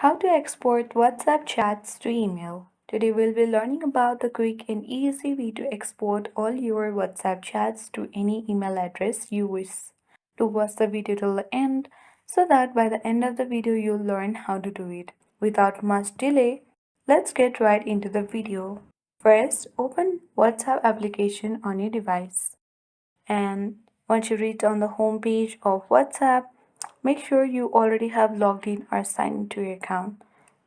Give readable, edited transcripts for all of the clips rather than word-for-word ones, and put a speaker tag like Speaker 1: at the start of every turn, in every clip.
Speaker 1: How to export WhatsApp chats to email. Today we'll be learning about the quick and easy way to export all your WhatsApp chats to any email address you wish. To watch the video till the end so that by the end of the video you'll learn how to do it. Without much delay, let's get right into the video. First, open WhatsApp application on your device. And once you reach on the home page of WhatsApp, make sure you already have logged in or signed into your account.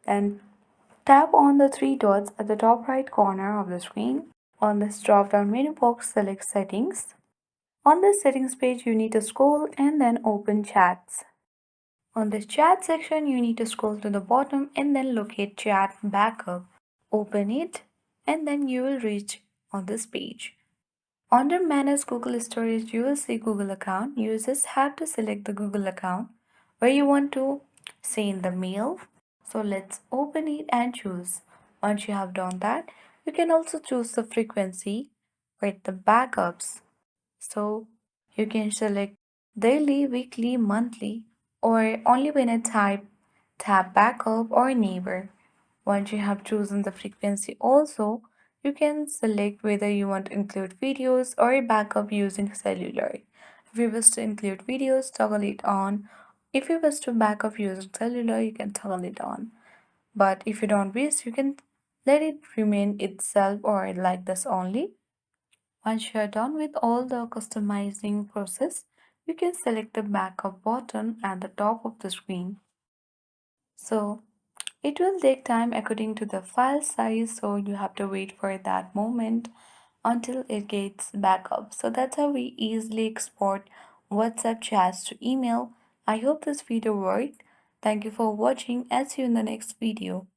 Speaker 1: Then tap on the three dots at the top right corner of the screen. On this drop down menu box, select Settings. On this settings page, you need to scroll and then open Chats. On this chat section, you need to scroll to the bottom and then locate Chat Backup. Open it and then you will reach on this page. Under Manage Google Storage, you will see Google account. You just have to select the Google account where you want to send the mail. So let's open it and choose. Once you have done that, you can also choose the frequency with the backups. So you can select daily, weekly, monthly, or only when I tap backup or neighbor. Once you have chosen the frequency also, you can select whether you want to include videos or a backup using cellular. If you wish to include videos, toggle it on. If you wish to backup using cellular, you can toggle it on. But if you don't wish, you can let it remain itself or like this only. Once you are done with all the customizing process, you can select the backup button at the top of the screen. So it will take time according to the file size, so you have to wait for that moment until it gets back up. So that's how we easily export WhatsApp chats to email. I hope this video worked. Thank you for watching. I'll see you in the next video.